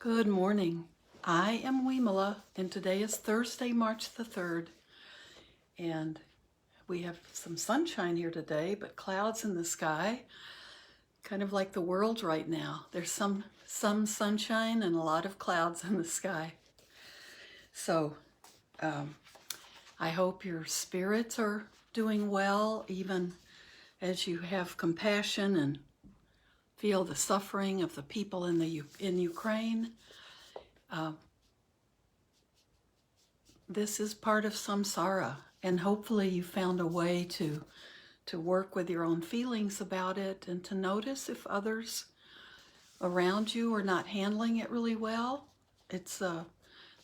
Good morning. I am Vimala, and today is Thursday, March the 3rd, and we have some sunshine here today, but clouds in the sky, kind of like the world right now. There's some sunshine and a lot of clouds in the sky. So I hope your spirits are doing well, even as you have compassion and feel the suffering of the people in Ukraine. This is part of samsara, and hopefully you found a way to work with your own feelings about it and to notice if others around you are not handling it really well. It's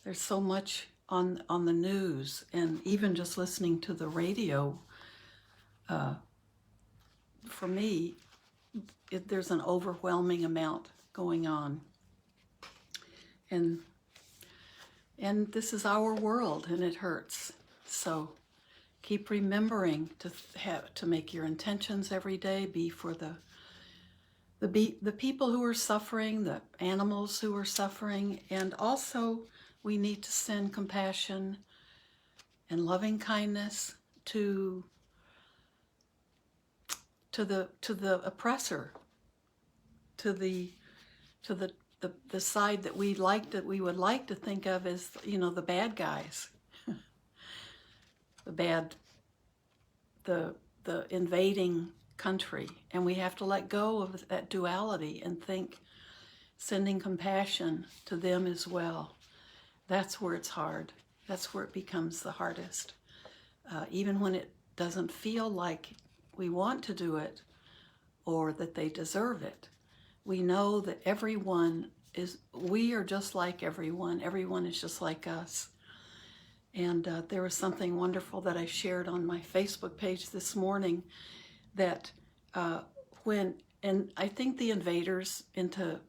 there's so much on the news, and even just listening to the radio, for me, there's an overwhelming amount going on. And this is our world, and it hurts. So keep remembering to make your intentions every day be for the people who are suffering, the animals who are suffering, and also we need to send compassion and loving kindness to the oppressor, to the side that we would like to think of as, the bad guys, the invading country. And we have to let go of that duality and think, sending compassion to them as well. That's where it's hard. That's where it becomes the hardest. Even when it doesn't feel like we want to do it or that they deserve it. We know that we are just like everyone. Everyone is just like us. And there was something wonderful that I shared on my Facebook page this morning that and I think the invaders into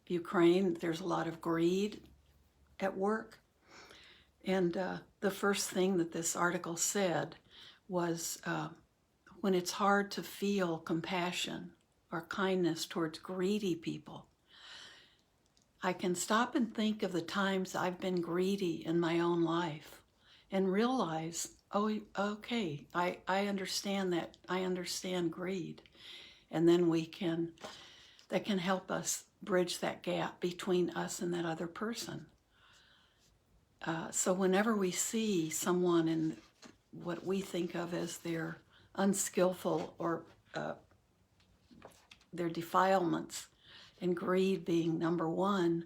Ukraine, there's a lot of greed at work. And the first thing that this article said was when it's hard to feel compassion or kindness towards greedy people, I can stop and think of the times I've been greedy in my own life and realize, oh, okay, I understand that. I understand greed. And then that can help us bridge that gap between us and that other person. So whenever we see someone in what we think of as their unskillful or their defilements, and greed being number one,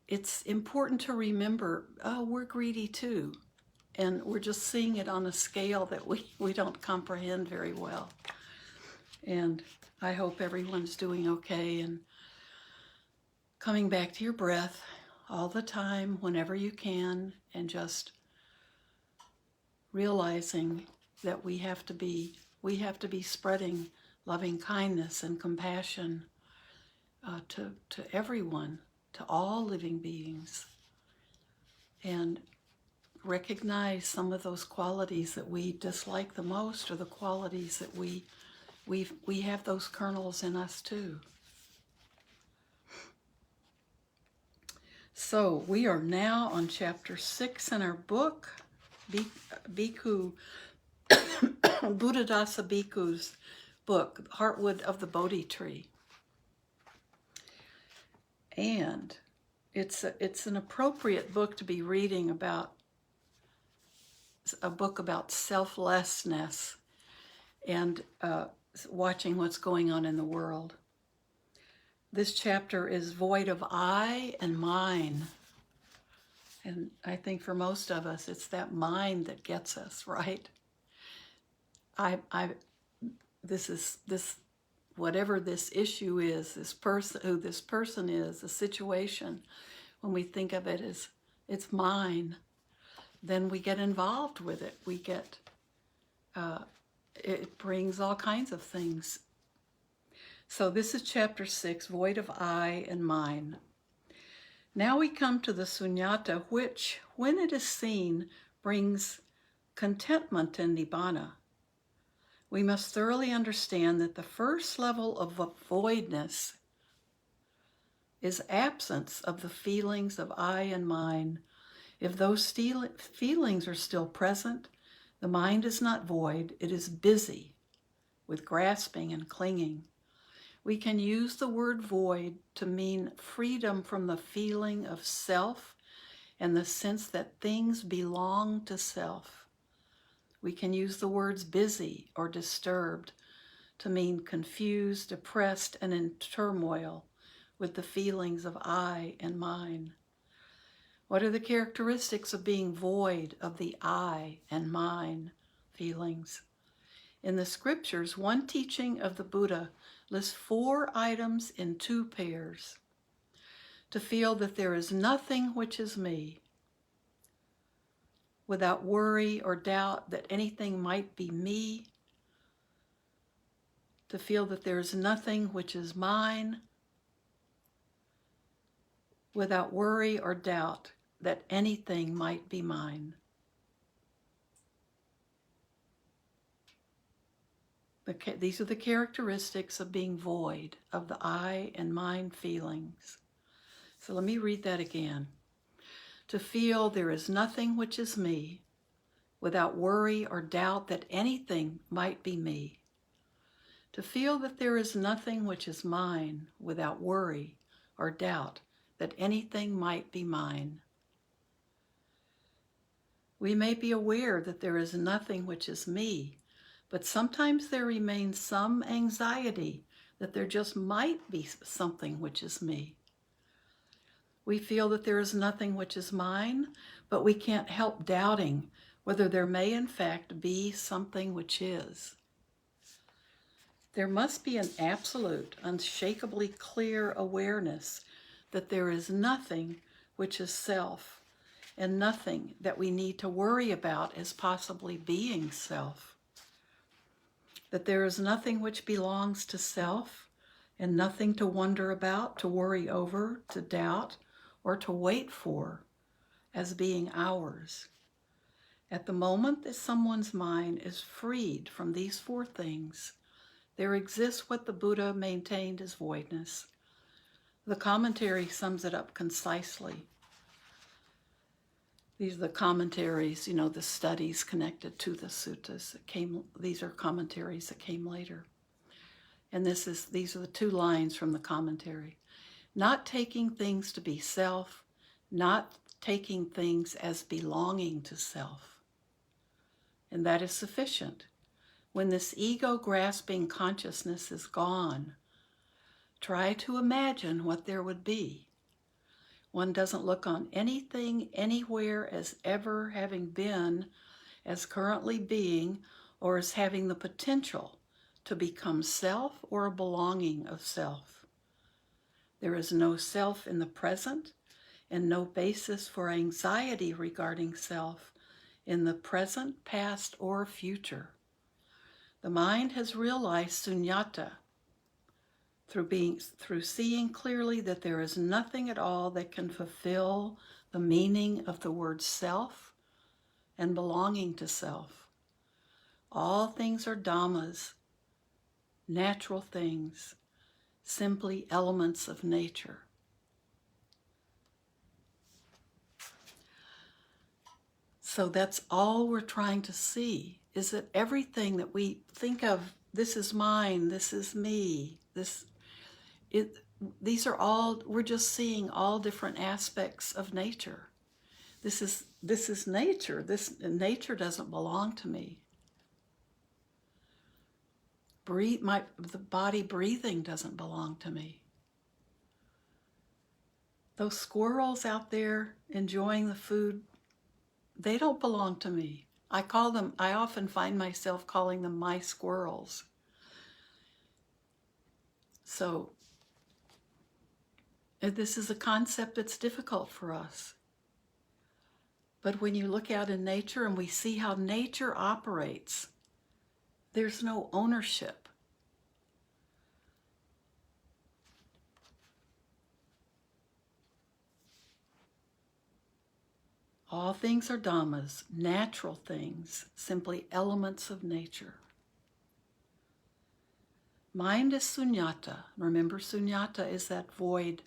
it's important to remember, we're greedy too. And we're just seeing it on a scale that we don't comprehend very well. And I hope everyone's doing okay and coming back to your breath all the time, whenever you can, and just realizing that we have to be spreading loving kindness and compassion to everyone, to all living beings, and recognize some of those qualities that we dislike the most, or the qualities that we have those kernels in us too. So we are now on chapter 6 in our book, Bhikkhu Buddhadasa Bhikkhu's book, Heartwood of the Bodhi Tree. And it's an appropriate book to be reading about, a book about selflessness and watching what's going on in the world. This chapter is void of I and mine. And I think for most of us, it's that mind that gets us, right? Whatever this issue is, who this person is, the situation, when we think of it as it's mine, then we get involved with it. It brings all kinds of things. So this is chapter 6, void of I and mine. Now we come to the sunyata, which, when it is seen, brings contentment and nibbana. We must thoroughly understand that the first level of voidness is absence of the feelings of I and mine. If those feelings are still present, the mind is not void, it is busy with grasping and clinging. We can use the word void to mean freedom from the feeling of self and the sense that things belong to self. We can use the words busy or disturbed to mean confused, depressed, and in turmoil with the feelings of I and mine. What are the characteristics of being void of the I and mine feelings? In the scriptures, one teaching of the Buddha lists 4 items in 2 pairs. To feel that there is nothing which is me, without worry or doubt that anything might be me. To feel that there is nothing which is mine, without worry or doubt that anything might be mine. These are the characteristics of being void of the I and mine feelings. So let me read that again. To feel there is nothing which is me, without worry or doubt that anything might be me. To feel that there is nothing which is mine, without worry or doubt that anything might be mine. We may be aware that there is nothing which is me, but sometimes there remains some anxiety that there just might be something which is me. We feel that there is nothing which is mine, but we can't help doubting whether there may in fact be something which is. There must be an absolute, unshakably clear awareness that there is nothing which is self, and nothing that we need to worry about as possibly being self. That there is nothing which belongs to self, and nothing to wonder about, to worry over, to doubt, or to wait for as being ours. At the moment that someone's mind is freed from these 4 things, there exists what the Buddha maintained as voidness. The commentary sums it up concisely. These are the commentaries, the studies connected to the suttas. These are commentaries that came later. And these are the 2 lines from the commentary. Not taking things to be self, not taking things as belonging to self. And that is sufficient. When this ego-grasping consciousness is gone, try to imagine what there would be. One doesn't look on anything, anywhere as ever having been, as currently being, or as having the potential to become self or a belonging of self. There is no self in the present and no basis for anxiety regarding self in the present, past, or future. The mind has realized sunyata through seeing clearly that there is nothing at all that can fulfill the meaning of the word self and belonging to self. All things are dhammas, natural things, simply elements of nature. So that's all we're trying to see, is that everything that we think of, this is mine, this is me, these are all, we're just seeing all different aspects of nature. This is nature. Nature doesn't belong to me. The body breathing doesn't belong to me. Those squirrels out there enjoying the food, they don't belong to me. I often find myself calling them my squirrels. So, this is a concept that's difficult for us. But when you look out in nature and we see how nature operates, there's no ownership. All things are dhammas, natural things, simply elements of nature. Mind is sunyata. Remember, sunyata is that void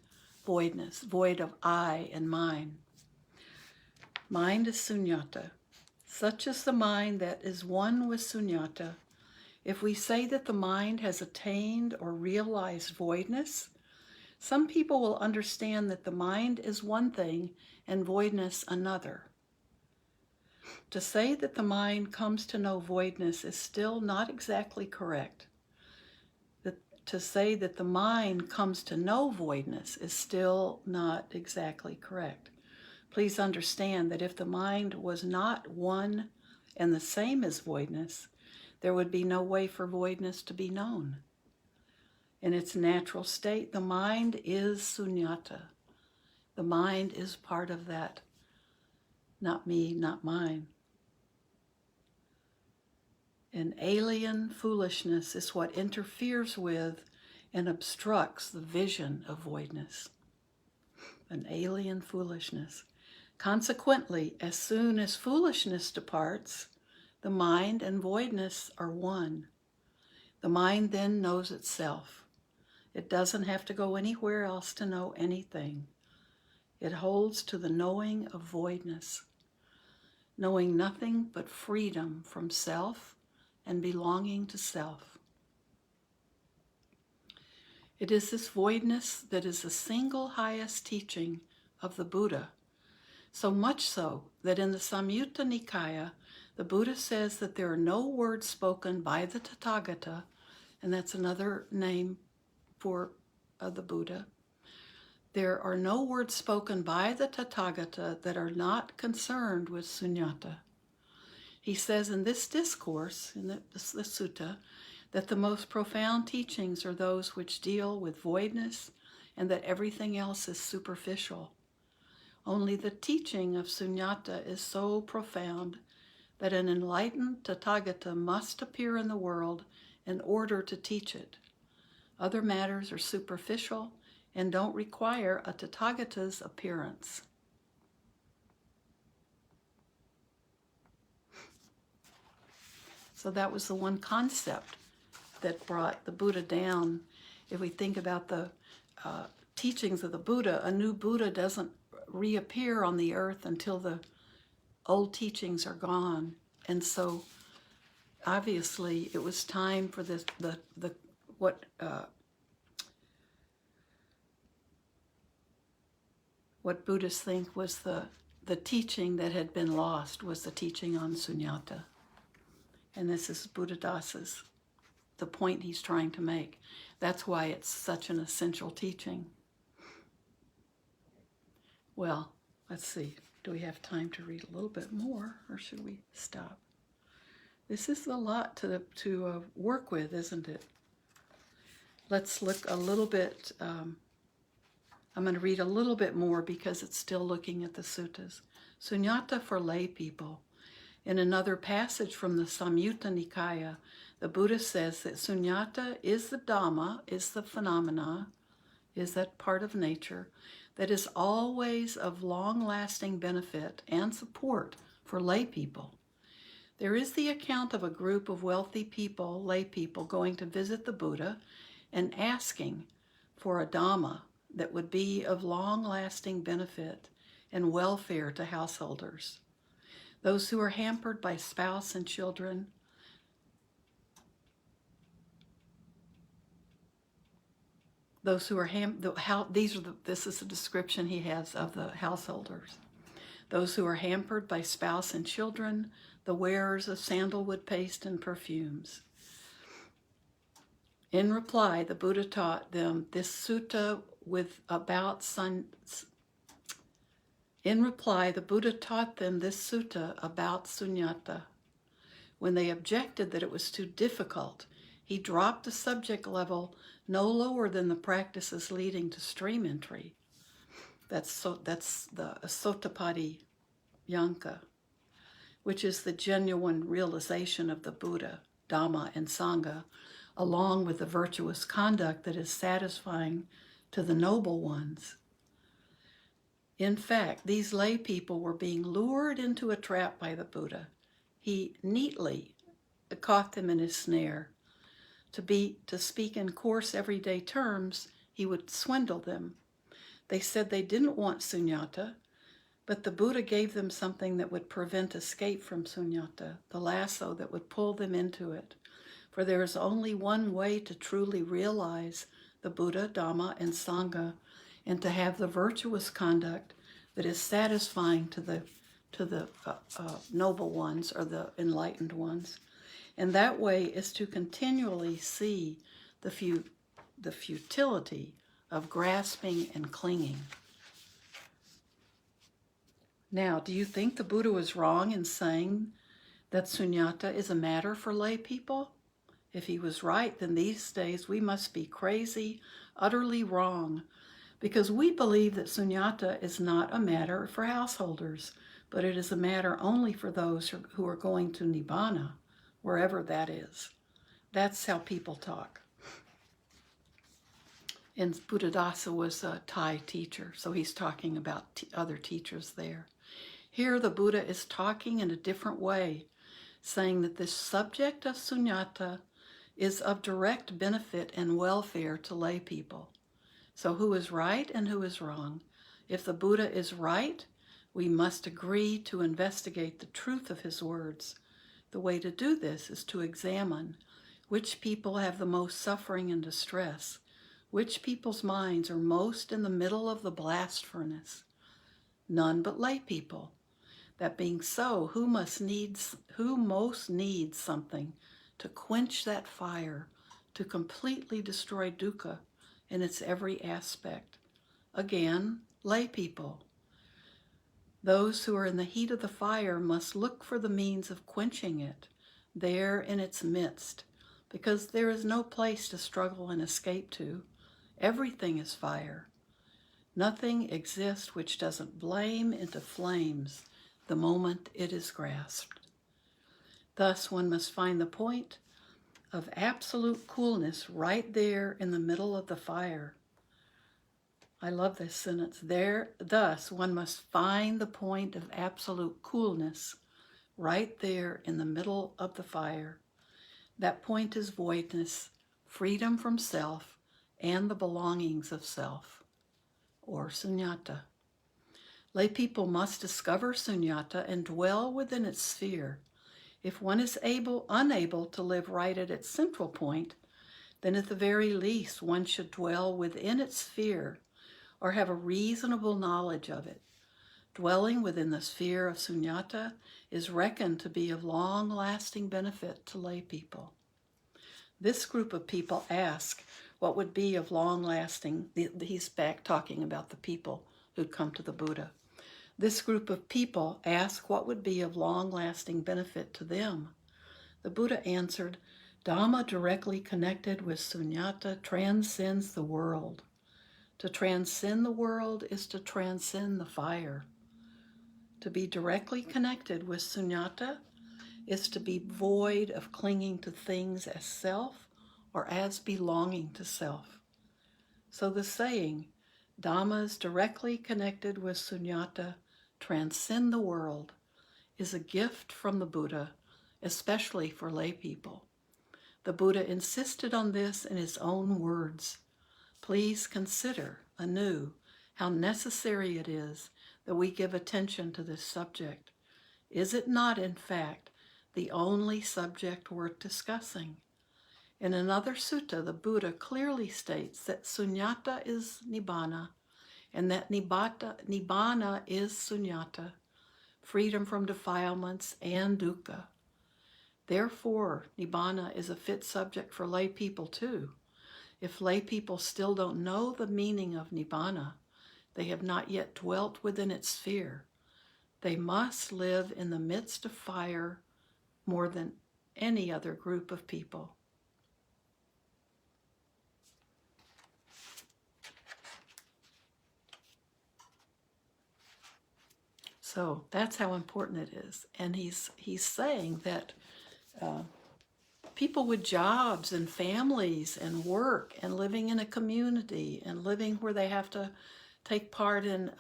voidness, void of I and mine. Mind is sunyata. Such is the mind that is one with sunyata. If we say that the mind has attained or realized voidness, some people will understand that the mind is one thing and voidness another. To say that the mind comes to know voidness is still not exactly correct. To say that the mind comes to know voidness is still not exactly correct. Please understand that if the mind was not one and the same as voidness, there would be no way for voidness to be known. In its natural state, the mind is sunyata. The mind is part of that, not me, not mine. An alien foolishness is what interferes with and obstructs the vision of voidness. An alien foolishness. Consequently, as soon as foolishness departs, the mind and voidness are one. The mind then knows itself. It doesn't have to go anywhere else to know anything. It holds to the knowing of voidness, knowing nothing but freedom from self and belonging to self. It is this voidness that is the single highest teaching of the Buddha, so much so that in the Samyutta Nikaya, the Buddha says that there are no words spoken by the Tathagata, and that's another name for the Buddha. There are no words spoken by the Tathagata that are not concerned with sunyata. He says in this discourse, in the sutta, that the most profound teachings are those which deal with voidness and that everything else is superficial. Only the teaching of sunyata is so profound that an enlightened Tathagata must appear in the world in order to teach it. Other matters are superficial and don't require a Tathagata's appearance. So that was the one concept that brought the Buddha down. If we think about the teachings of the Buddha, a new Buddha doesn't reappear on the earth until the old teachings are gone. And so obviously it was time for what Buddhists think was the teaching that had been lost was the teaching on sunyata. And this is Buddhadasa's, the point he's trying to make. That's why it's such an essential teaching. Well, let's see. Do we have time to read a little bit more, or should we stop? This is a lot to work with, isn't it? Let's look a little bit. I'm going to read a little bit more because it's still looking at the suttas. Sunyata for lay people. In another passage from the Samyutta Nikaya, the Buddha says that sunyata is the dharma, is the phenomena, is that part of nature that is always of long-lasting benefit and support for lay people. There is the account of a group of wealthy people, lay people, going to visit the Buddha and asking for a dhamma that would be of long-lasting benefit and welfare to householders. Those who are hampered by spouse and children, this is the description he has of the householders. Those who are hampered by spouse and children, the wearers of sandalwood paste and perfumes. In reply, the Buddha taught them this sutta about sunyata. When they objected that it was too difficult, he dropped the subject level no lower than the practices leading to stream entry. That's the Sotapaddi Yanka, which is the genuine realization of the Buddha, Dhamma, and Sangha, along with the virtuous conduct that is satisfying to the noble ones. In fact, these lay people were being lured into a trap by the Buddha. He neatly caught them in his snare. To speak in coarse everyday terms, he would swindle them. They said they didn't want sunyata, but the Buddha gave them something that would prevent escape from sunyata, the lasso that would pull them into it. For there is only one way to truly realize the Buddha, Dhamma, and Sangha, and to have the virtuous conduct that is satisfying to the noble ones or the enlightened ones. And that way is to continually see the futility of grasping and clinging. Now, do you think the Buddha was wrong in saying that sunyata is a matter for lay people? If he was right, then these days we must be crazy, utterly wrong, because we believe that sunyata is not a matter for householders, but it is a matter only for those who are going to Nibbana, wherever that is. That's how people talk. And Buddhadasa was a Thai teacher, so he's talking about other teachers there. Here the Buddha is talking in a different way, saying that this subject of sunyata is of direct benefit and welfare to lay people. So who is right and who is wrong? If the Buddha is right, we must agree to investigate the truth of his words. The way to do this is to examine which people have the most suffering and distress, which people's minds are most in the middle of the blast furnace. None but lay people. That being so, who most needs something to quench that fire, to completely destroy dukkha in its every aspect? Again, lay people. Those who are in the heat of the fire must look for the means of quenching it, there in its midst, because there is no place to struggle and escape to. Everything is fire. Nothing exists which doesn't blame into flames the moment it is grasped. Thus, one must find the point of absolute coolness right there in the middle of the fire. I love this sentence. Thus, one must find the point of absolute coolness right there in the middle of the fire. That point is voidness, freedom from self, and the belongings of self, or sunyata. Lay people must discover sunyata and dwell within its sphere. If one is unable to live right at its central point, then at the very least one should dwell within its sphere or have a reasonable knowledge of it. Dwelling within the sphere of sunyata is reckoned to be of long-lasting benefit to lay people. This group of people ask what would be of long-lasting, he's back talking about the people who'd come to the Buddha. This group of people ask what would be of long-lasting benefit to them. The Buddha answered, Dhamma directly connected with sunyata transcends the world. To transcend the world is to transcend the fire. To be directly connected with sunyata is to be void of clinging to things as self or as belonging to self. So the saying, Dhammas directly connected with sunyata transcend the world, is a gift from the Buddha, especially for lay people. The Buddha insisted on this in his own words. Please consider anew how necessary it is that we give attention to this subject. Is it not, in fact, the only subject worth discussing? In another sutta, the Buddha clearly states that sunyata is nibbana, and that nibbana is sunyata, freedom from defilements and dukkha. Therefore, nibbana is a fit subject for lay people too. If lay people still don't know the meaning of nibbana, they have not yet dwelt within its sphere. They must live in the midst of fire more than any other group of people. So that's how important it is. And he's saying that people with jobs and families and work and living in a community and living where they have to take part in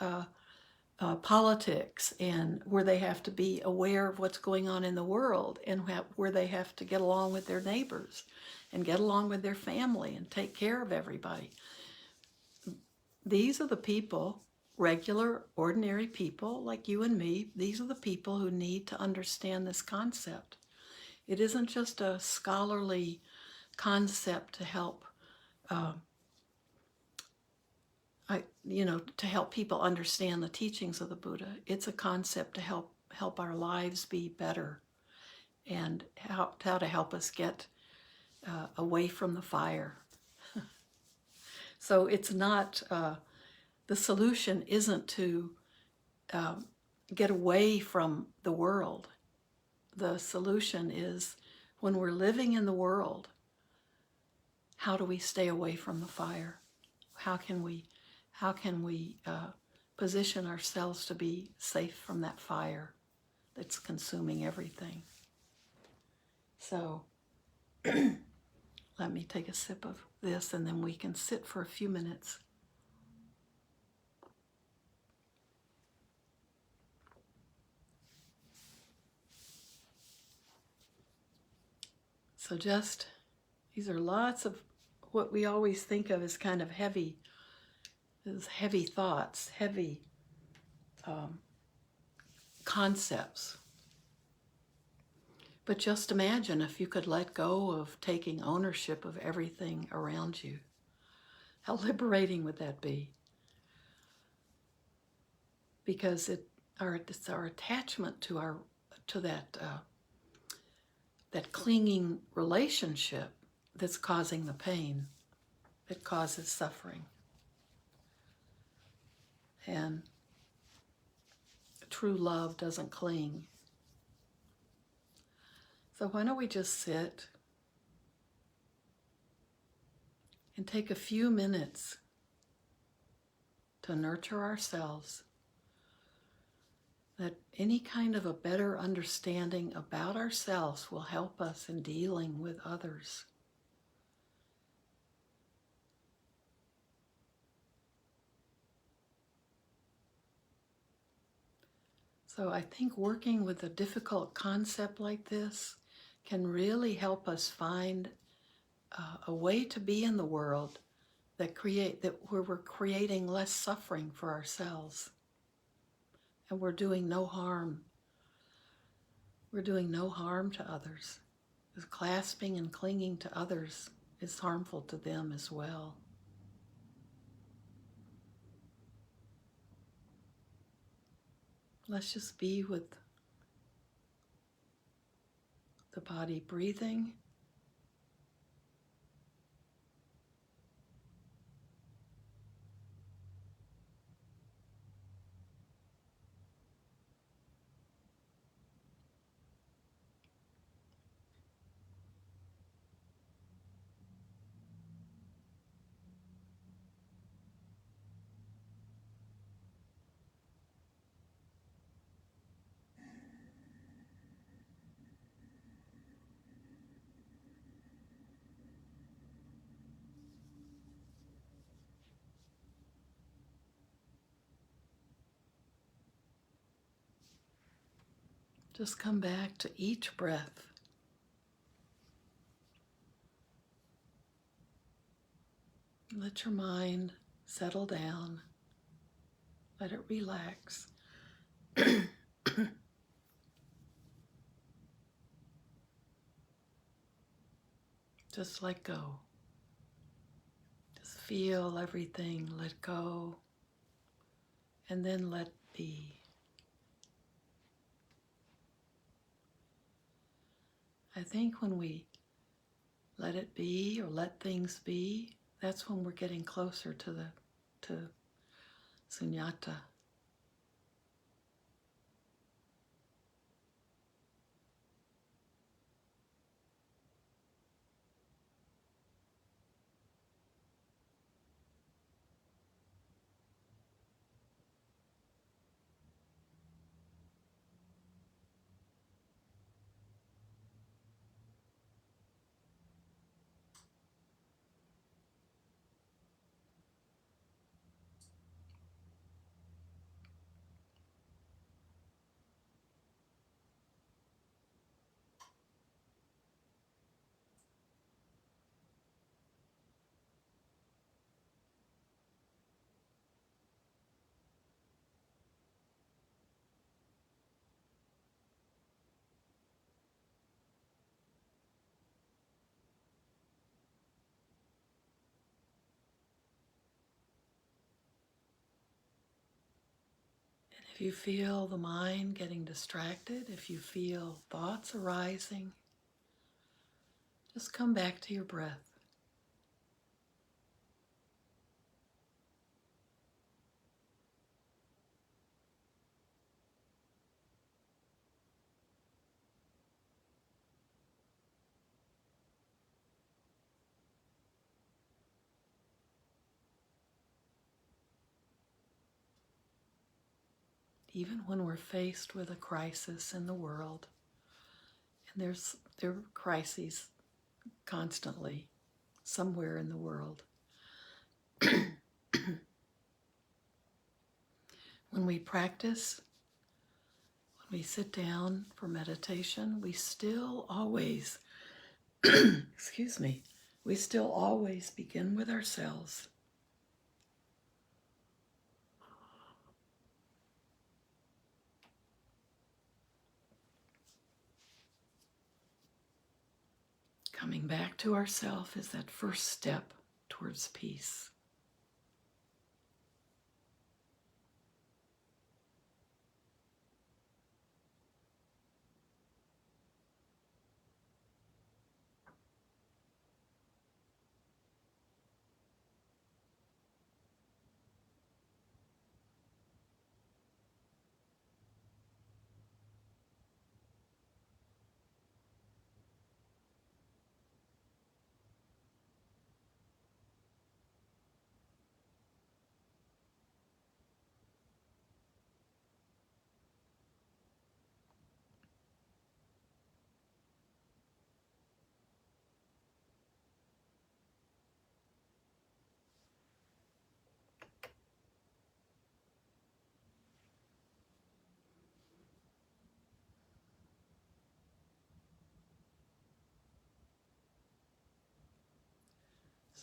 politics and where they have to be aware of what's going on in the world and where they have to get along with their neighbors and get along with their family and take care of everybody. these are the people, regular, ordinary people like you and me, these are the people who need to understand this concept. It isn't just a scholarly concept to help, to help people understand the teachings of the Buddha. It's a concept to help our lives be better, and how to help us get away from the fire. So it's not, the solution isn't to get away from the world. The solution is, when we're living in the world, how do we stay away from the fire? How can we position ourselves to be safe from that fire that's consuming everything? So let me take a sip of this, and then we can sit for a few minutes. So these are lots of what we always think of as kind of heavy thoughts, heavy concepts. But just imagine if you could let go of taking ownership of everything around you. How liberating would that be? Because it's our attachment to that clinging relationship that's causing the pain, that causes suffering. And true love doesn't cling. So why don't we just sit and take a few minutes to nurture ourselves, that any kind of a better understanding about ourselves will help us in dealing with others. So I think working with a difficult concept like this can really help us find a way to be in the world where we're creating less suffering for ourselves, and we're doing no harm. We're doing no harm to others, because clasping and clinging to others is harmful to them as well. Let's just be with the body breathing. Just come back to each breath. Let your mind settle down. Let it relax. Just let go. Just feel everything let go, and then let be. I think when we let it be or let things be, that's when we're getting closer to sunyata. If you feel the mind getting distracted, if you feel thoughts arising, just come back to your breath. Even when we're faced with a crisis in the world, and there are crises constantly somewhere in the world. When we practice, when we sit down for meditation, we still always, we still always begin with ourselves. Coming back to ourself is that first step towards peace.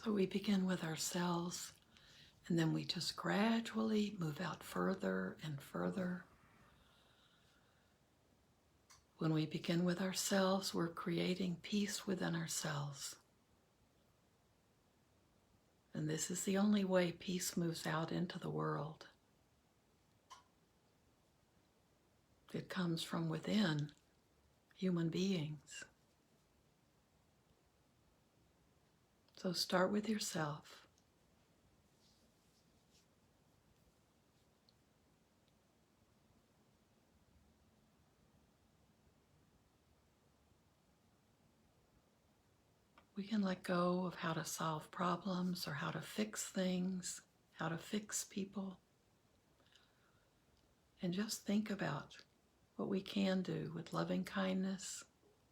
So we begin with ourselves, and then we just gradually move out further and further. When we begin with ourselves, we're creating peace within ourselves. And this is the only way peace moves out into the world. It comes from within human beings. So start with yourself. We can let go of how to solve problems or how to fix things, how to fix people, and just think about what we can do with loving kindness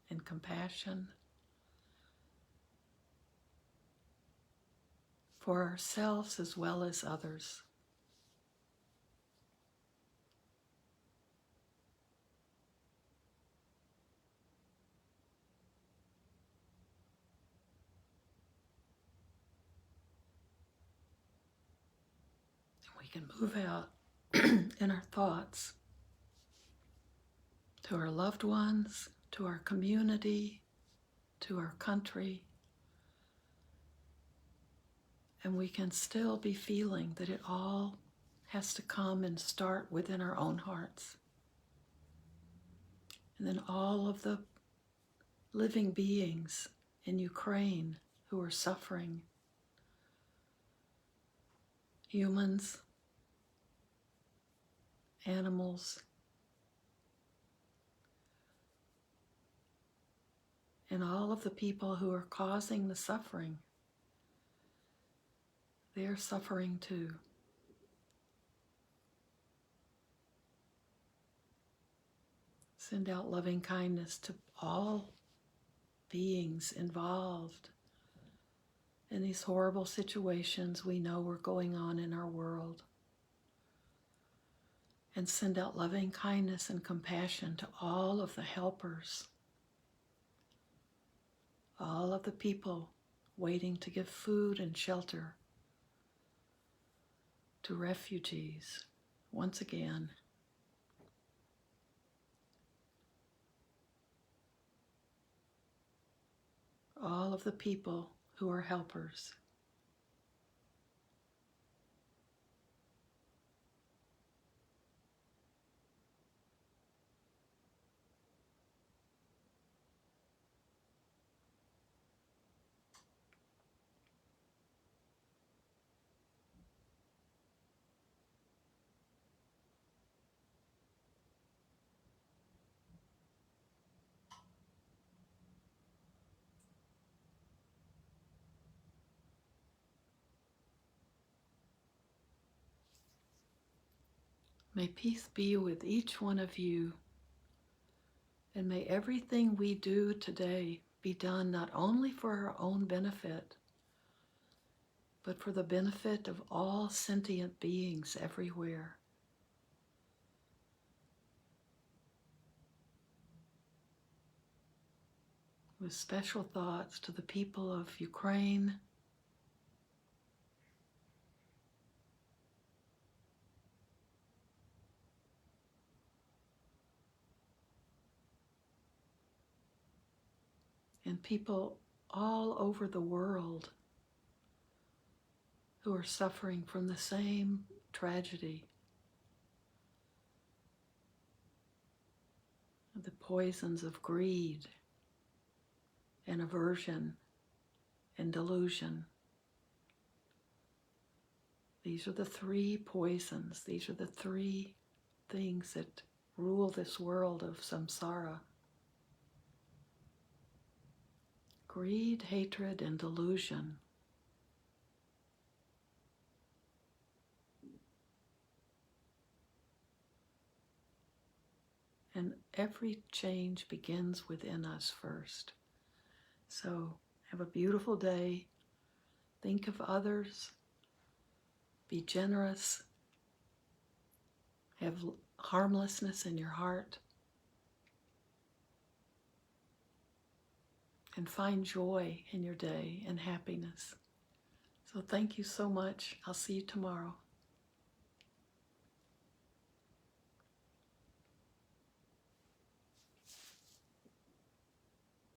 and compassion for ourselves as well as others. We can move out in our thoughts to our loved ones, to our community, to our country. And we can still be feeling that it all has to come and start within our own hearts. And then all of the living beings in Ukraine who are suffering, humans, animals, and all of the people who are causing the suffering, they're suffering too. Send out loving kindness to all beings involved in these horrible situations we know are going on in our world. And send out loving kindness and compassion to all of the helpers, all of the people waiting to give food and shelter to refugees once again. All of the people who are helpers. May peace be with each one of you, and may everything we do today be done not only for our own benefit, but for the benefit of all sentient beings everywhere. With special thoughts to the people of Ukraine, and people all over the world who are suffering from the same tragedy, the poisons of greed and aversion and delusion. These are the three poisons. These are the three things that rule this world of samsara. Greed, hatred, and delusion. And every change begins within us first. So have a beautiful day. Think of others. Be generous. Have harmlessness in your heart. And find joy in your day and happiness. So thank you so much. I'll see you tomorrow.